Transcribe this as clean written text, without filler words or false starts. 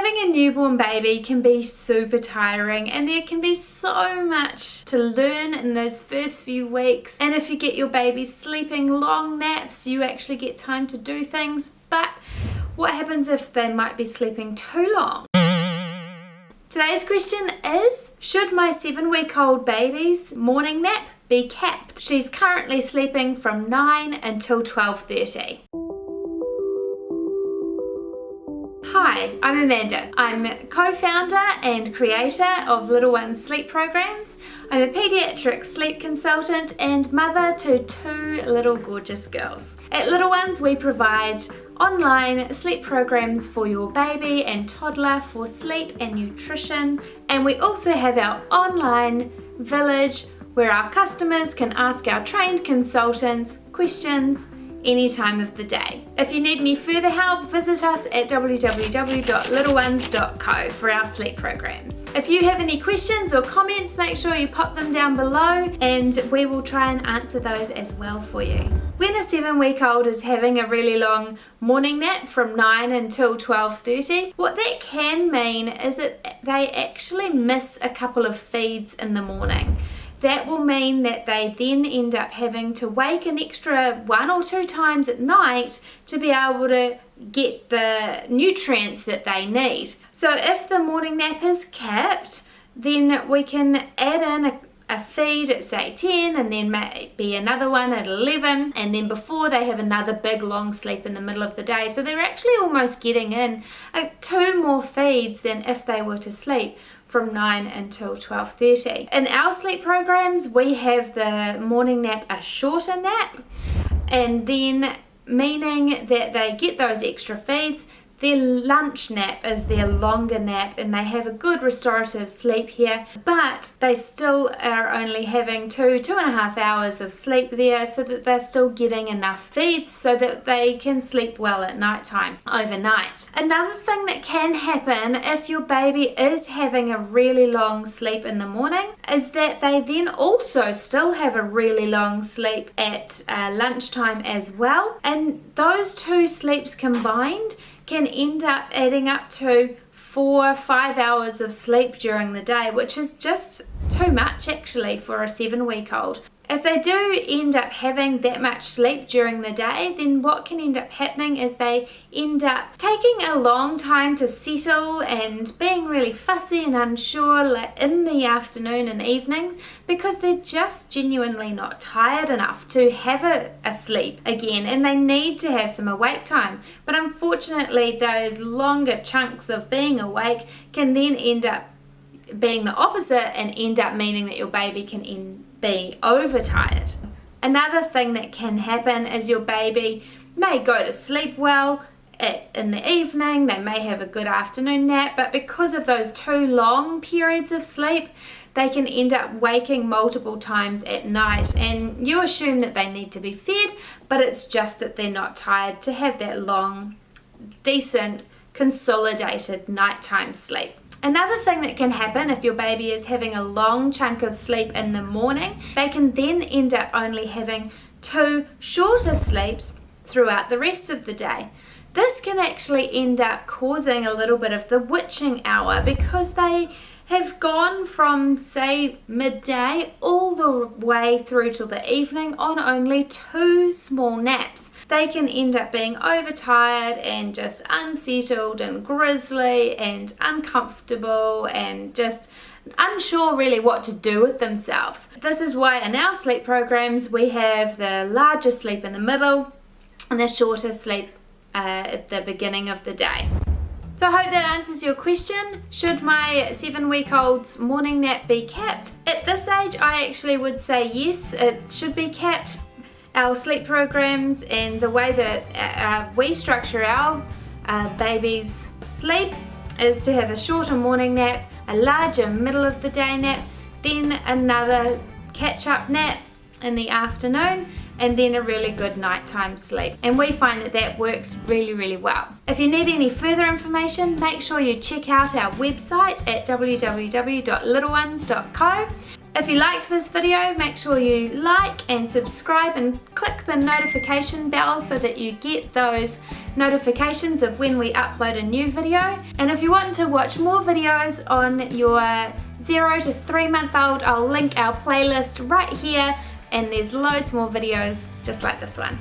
Having a newborn baby can be super tiring, and there can be so much to learn in those first few weeks. And if you get your baby sleeping long naps, you actually get time to do things. But what happens if they might be sleeping too long? Today's question is, should my 7-week-old baby's morning nap be capped? She's currently sleeping from 9 until 12:30. Hi, I'm Amanda. I'm co-founder and creator of Little Ones Sleep Programs. I'm a pediatric sleep consultant and mother to 2 little gorgeous girls. At Little Ones, we provide online sleep programs for your baby and toddler for sleep and nutrition. And we also have our online village where our customers can ask our trained consultants questions any time of the day. If you need any further help, visit us at www.little-ones.co for our sleep programs. If you have any questions or comments, make sure you pop them down below and we will try and answer those as well for you. When a 7-week-old is having a really long morning nap from 9 until 12:30, what that can mean is that they actually miss a couple of feeds in the morning. That will mean that they then end up having to wake an extra 1 or 2 times at night to be able to get the nutrients that they need. So if the morning nap is capped, then we can add in a feed at say 10 and then maybe another one at 11, and then before they have another big long sleep in the middle of the day. So they're actually almost getting in 2 more feeds than if they were to sleep from 9 until 12:30. In our sleep programs, we have the morning nap a shorter nap, and then meaning that they get those extra feeds. Their lunch nap is their longer nap and they have a good restorative sleep here, but they still are only having 2.5 hours of sleep there, so that they're still getting enough feeds so that they can sleep well at nighttime overnight. Another thing that can happen if your baby is having a really long sleep in the morning is that they then also still have a really long sleep at lunchtime as well, and those 2 sleeps combined can end up adding up to 4 or 5 hours of sleep during the day, which is just too much actually for a 7-week-old. If they do end up having that much sleep during the day, then what can end up happening is they end up taking a long time to settle and being really fussy and unsure in the afternoon and evenings because they're just genuinely not tired enough to have a sleep again, and they need to have some awake time. But unfortunately, those longer chunks of being awake can then end up being the opposite and end up meaning that your baby can be overtired. Another thing that can happen is your baby may go to sleep well in the evening, they may have a good afternoon nap, but because of those 2 long periods of sleep, they can end up waking multiple times at night, and you assume that they need to be fed, but it's just that they're not tired to have that long, decent, consolidated nighttime sleep. Another thing that can happen if your baby is having a long chunk of sleep in the morning, they can then end up only having 2 shorter sleeps throughout the rest of the day. This can actually end up causing a little bit of the witching hour because they have gone from say midday all the way through till the evening on only 2 small naps. They can end up being overtired and just unsettled and grizzly and uncomfortable and just unsure really what to do with themselves. This is why in our sleep programs we have the larger sleep in the middle and the shorter sleep at the beginning of the day. So I hope that answers your question. Should my 7-week-old's morning nap be capped? At this age, I actually would say yes, it should be capped. Our sleep programs and the way that we structure our baby's sleep is to have a shorter morning nap, a larger middle of the day nap, then another catch-up nap in the afternoon, and then a really good nighttime sleep. And we find that that works really, really well. If you need any further information, make sure you check out our website at www.little-ones.co. If you liked this video, make sure you like and subscribe and click the notification bell so that you get those notifications of when we upload a new video. And if you want to watch more videos on your 0 to 3 month old, I'll link our playlist right here, and there's loads more videos just like this one.